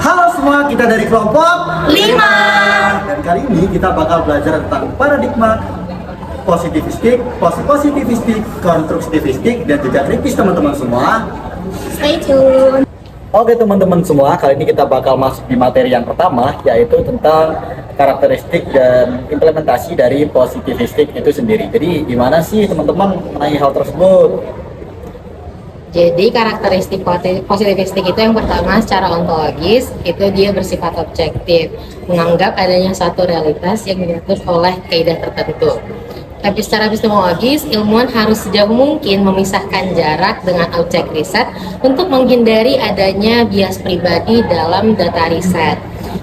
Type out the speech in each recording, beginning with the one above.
Halo semua, kita dari kelompok 5. Dan kali ini kita bakal belajar tentang paradigma positivistik, positivistik, konstruktivistik, dan juga kritis teman-teman semua. Stay tune. Oke teman-teman semua, kali ini kita bakal masuk di materi yang pertama, yaitu tentang karakteristik dan implementasi dari positivistik itu sendiri. Jadi gimana sih teman-teman mengenai hal tersebut? Jadi karakteristik positivistik itu yang pertama secara ontologis itu dia bersifat objektif, menganggap adanya satu realitas yang diatur oleh kaidah tertentu. Tapi secara epistemologis, ilmuwan harus sejauh mungkin memisahkan jarak dengan objek riset untuk menghindari adanya bias pribadi dalam data riset.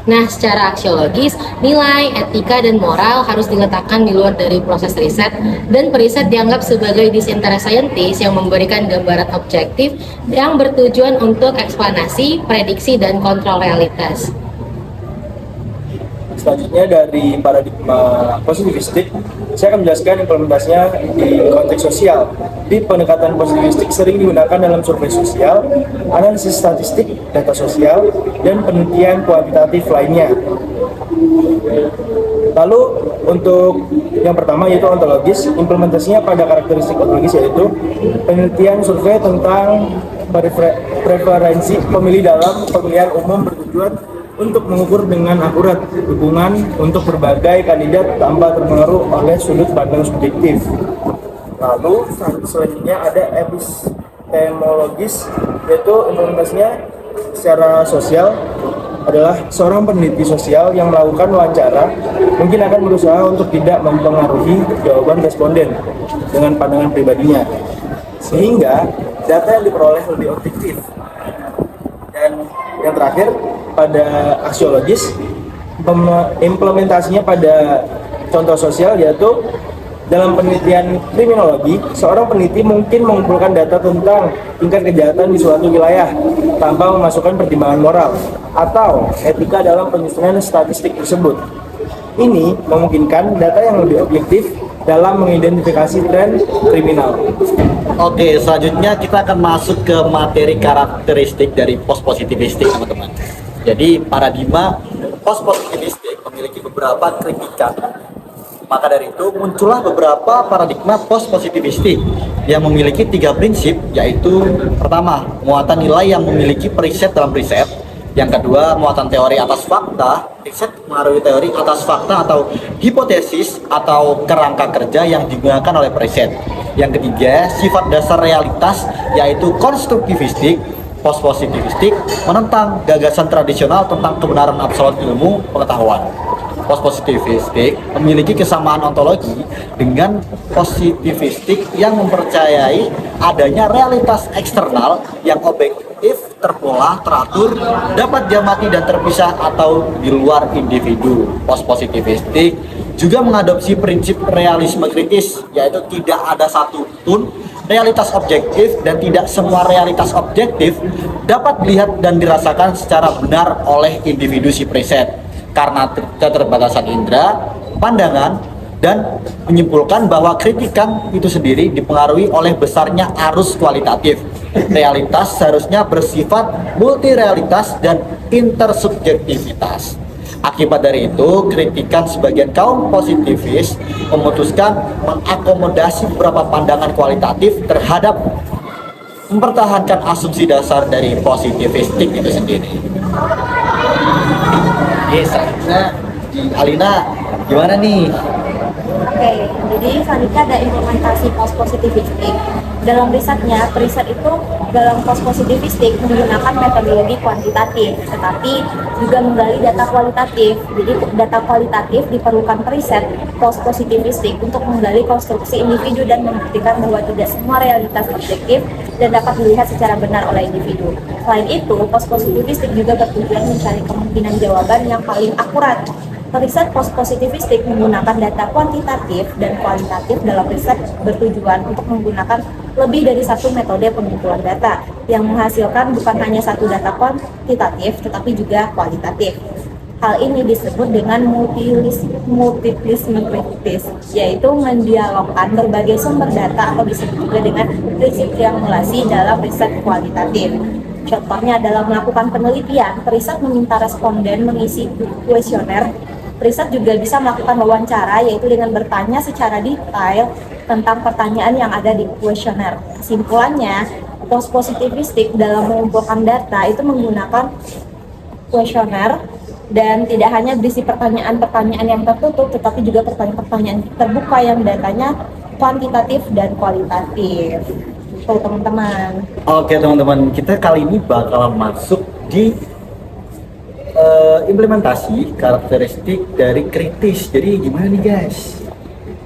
Nah, secara aksiologis, nilai, etika, dan moral harus diletakkan di luar dari proses riset, dan periset dianggap sebagai disinterest scientist yang memberikan gambaran objektif yang bertujuan untuk eksplanasi, prediksi, dan kontrol realitas. Selanjutnya dari paradigma positivistik, saya akan menjelaskan implementasinya di konteks sosial. Di pendekatan positivistik sering digunakan dalam survei sosial, analisis statistik, data sosial, dan penelitian kuantitatif lainnya. Lalu untuk yang pertama yaitu ontologis, implementasinya pada karakteristik ontologis yaitu penelitian survei tentang preferensi pemilih dalam pemilihan umum bertujuan untuk mengukur dengan akurat dukungan untuk berbagai kandidat tanpa terpengaruh oleh sudut pandang subjektif. Lalu selanjutnya ada epistemologis, yaitu implementasinya secara sosial adalah seorang peneliti sosial yang melakukan wawancara mungkin akan berusaha untuk tidak mempengaruhi jawaban responden dengan pandangan pribadinya, sehingga data yang diperoleh lebih objektif. Dan yang terakhir pada aksiologis, implementasinya pada contoh sosial yaitu dalam penelitian kriminologi, seorang peneliti mungkin mengumpulkan data tentang tingkat kejahatan di suatu wilayah tanpa memasukkan pertimbangan moral atau etika dalam penyusunan statistik tersebut. Ini memungkinkan data yang lebih objektif dalam mengidentifikasi tren kriminal. Oke, selanjutnya kita akan masuk ke materi karakteristik dari post-positivistik, teman-teman. Jadi, paradigma post-positivistik memiliki beberapa kritikan. Maka dari itu, muncullah beberapa paradigma post-positivistik yang memiliki 3 prinsip, yaitu pertama, muatan nilai yang memiliki periset dalam riset. Yang kedua, muatan teori atas fakta, riset mengaruhi teori atas fakta atau hipotesis atau kerangka kerja yang digunakan oleh periset. Yang ketiga, sifat dasar realitas, yaitu konstruktivistik, post-positivistik, menentang gagasan tradisional tentang kebenaran absolut ilmu pengetahuan. Post-positivistik memiliki kesamaan ontologi dengan positivistik yang mempercayai adanya realitas eksternal yang objektif, terpola, teratur, dapat diamati dan terpisah atau di luar individu. Post-positivistik juga mengadopsi prinsip realisme kritis, yaitu tidak ada satupun realitas objektif dan tidak semua realitas objektif dapat dilihat dan dirasakan secara benar oleh individu si preset karena keterbatasan indera, pandangan, dan menyimpulkan bahwa kritikan itu sendiri dipengaruhi oleh besarnya arus kualitatif. Realitas seharusnya bersifat multirealitas dan intersubjektivitas. Akibat dari itu, kritikan sebagian kaum positivis memutuskan mengakomodasi beberapa pandangan kualitatif terhadap mempertahankan asumsi dasar dari positivistik itu sendiri. Selanjutnya di Alina, gimana nih? Oke, jadi selanjutnya ada implementasi post-positivistik. Dalam risetnya, periset itu dalam post-positivistik menggunakan metodologi kuantitatif, tetapi juga menggali data kualitatif. Jadi data kualitatif diperlukan periset post-positivistik untuk menggali konstruksi individu dan membuktikan bahwa tidak semua realitas objektif dan dapat dilihat secara benar oleh individu. Selain itu, post-positivistik juga bertujuan mencari kemungkinan jawaban yang paling akurat. Riset post-positivistik menggunakan data kuantitatif dan kualitatif dalam riset bertujuan untuk menggunakan lebih dari satu metode pengumpulan data yang menghasilkan bukan hanya satu data kuantitatif tetapi juga kualitatif. Hal ini disebut dengan multiplisme kritis, yaitu mendialogkan berbagai sumber data atau disebut juga dengan prinsip triangulasi dalam riset kualitatif. Contohnya dalam melakukan penelitian, periset meminta responden mengisi kuesioner. Periset juga bisa melakukan wawancara, yaitu dengan bertanya secara detail tentang pertanyaan yang ada di kuesioner. Kesimpulannya, post positivistik dalam mengumpulkan data itu menggunakan kuesioner dan tidak hanya berisi pertanyaan-pertanyaan yang tertutup, tetapi juga pertanyaan-pertanyaan terbuka yang datanya kuantitatif dan kualitatif. Tuh teman-teman. Oke teman-teman, kita kali ini bakal masuk di implementasi karakteristik dari kritis. Jadi gimana nih guys?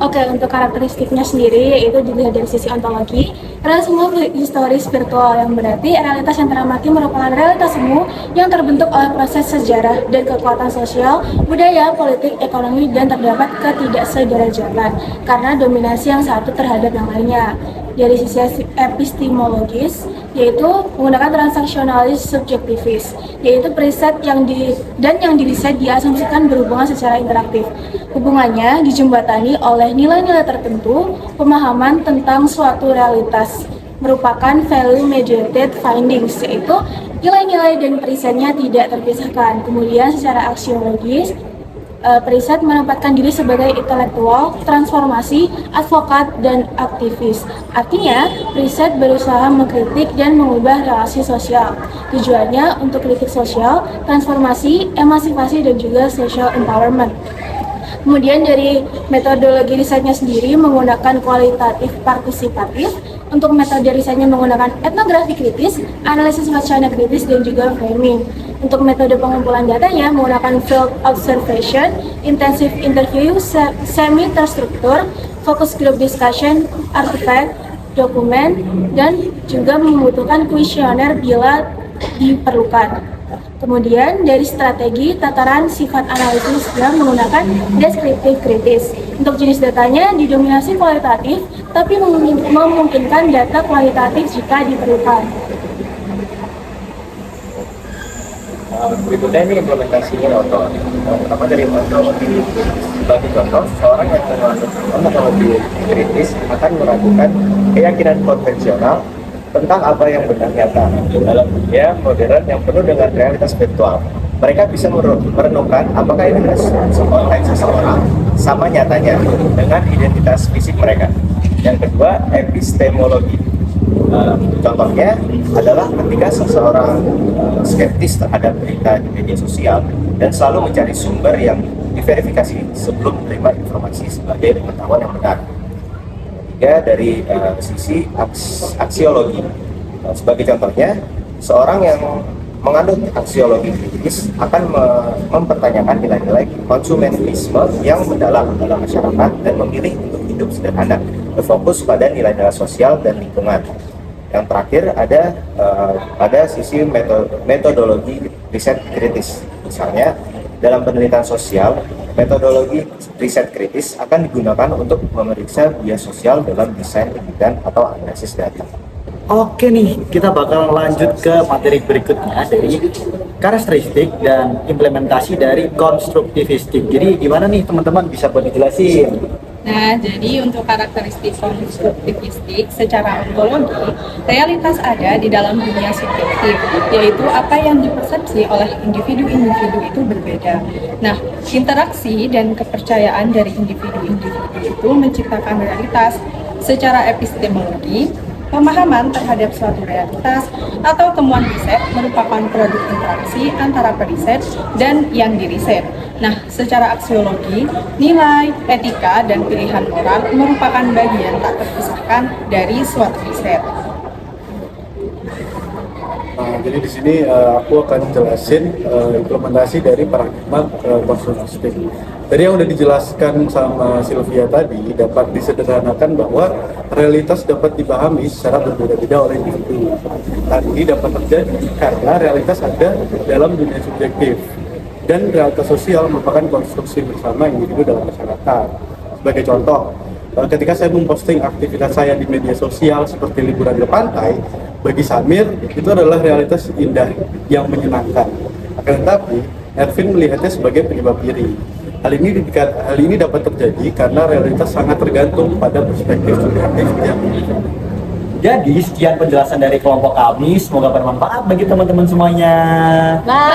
Oke, untuk karakteristiknya sendiri yaitu dilihat dari sisi ontologi. Realisme historis virtual yang berarti realitas yang teramati merupakan realitas semu yang terbentuk oleh proses sejarah dan kekuatan sosial, budaya, politik, ekonomi, dan terdapat ketidaksederajatan karena dominasi yang satu terhadap yang lainnya. Dari sisi epistemologis, yaitu menggunakan transaksionalis subjektivis, yaitu periset yang diriset diasumsikan berhubungan secara interaktif. Hubungannya dijembatani oleh nilai-nilai tertentu, pemahaman tentang suatu realitas, merupakan value mediated findings, yaitu nilai-nilai dan perisetnya tidak terpisahkan. Kemudian secara aksiologis, periset menempatkan diri sebagai intelektual, transformasi, advokat, dan aktivis. Artinya, periset berusaha mengkritik dan mengubah relasi sosial. Tujuannya untuk kritik sosial, transformasi, emansipasi, dan juga social empowerment. Kemudian dari metodologi risetnya sendiri menggunakan kualitatif partisipatif, untuk metode risetnya menggunakan etnografi kritis, analisis wacana kritis, dan juga framing. Untuk metode pengumpulan datanya menggunakan field observation, intensive interview, semi-terstruktur, focus group discussion, artifact, dokumen, dan juga membutuhkan kuesioner bila diperlukan. Kemudian dari strategi tataran sifat analisis yang menggunakan deskriptif kritis. Untuk jenis datanya didominasi kualitatif, tapi memungkinkan data kualitatif jika diperlukan. Berikutnya ini implementasinya ontologi. Pertama dari ontologi. Sebagai contoh, seorang yang mengandung ontologi kritis akan meragukan keyakinan konvensional tentang apa yang benar nyata dalam dunia modern yang penuh dengan realitas virtual. Mereka bisa merenungkan apakah identitas seseorang sama nyatanya dengan identitas fisik mereka. Yang kedua, epistemologi. Contohnya adalah ketika seseorang skeptis terhadap berita di media sosial dan selalu mencari sumber yang diverifikasi sebelum menerima informasi sebagai pengetahuan yang benar. Dari sisi aksiologi. Sebagai contohnya, seorang yang mengandung aksiologi kritis akan mempertanyakan nilai-nilai konsumerisme yang mendalam dalam masyarakat dan memilih untuk hidup sederhana, berfokus pada nilai-nilai sosial dan lingkungan. Yang terakhir ada pada sisi metodologi riset kritis. Misalnya, dalam penelitian sosial, metodologi riset kritis akan digunakan untuk memeriksa bias sosial dalam desain penelitian atau analisis data. Oke nih, kita bakal lanjut ke materi berikutnya dari karakteristik dan implementasi dari konstruktivistik. Jadi gimana nih teman-teman, bisa buat dijelasin? Nah, jadi untuk karakteristik konstruktivistik secara ontologi, realitas ada di dalam dunia subjektif, yaitu apa yang dipersepsi oleh individu-individu itu berbeda. Nah, interaksi dan kepercayaan dari individu-individu itu menciptakan realitas. Secara epistemologi, pemahaman terhadap suatu realitas atau temuan riset merupakan produk interaksi antara periset dan yang diriset. Nah, secara aksiologi, nilai, etika, dan pilihan moral merupakan bagian tak terpisahkan dari suatu riset. Jadi di sini aku akan jelasin implementasi dari paradigma konstruktivistik. Tadi yang udah dijelaskan sama Sylvia tadi, dapat disederhanakan bahwa realitas dapat dipahami secara berbeda-beda oleh individu. Dan ini dapat terjadi karena realitas ada dalam dunia subjektif. Dan realitas sosial merupakan konstruksi bersama individu dalam masyarakat. Sebagai contoh, ketika saya memposting aktivitas saya di media sosial seperti liburan ke pantai, bagi Samir itu adalah realitas indah yang menyenangkan. Akan tetapi, Ervin melihatnya sebagai penyebab iri. Hal ini dapat terjadi karena realitas sangat tergantung pada perspektif subjektif yang Jadi sekian penjelasan dari kelompok kami, semoga bermanfaat bagi teman-teman semuanya. Bye.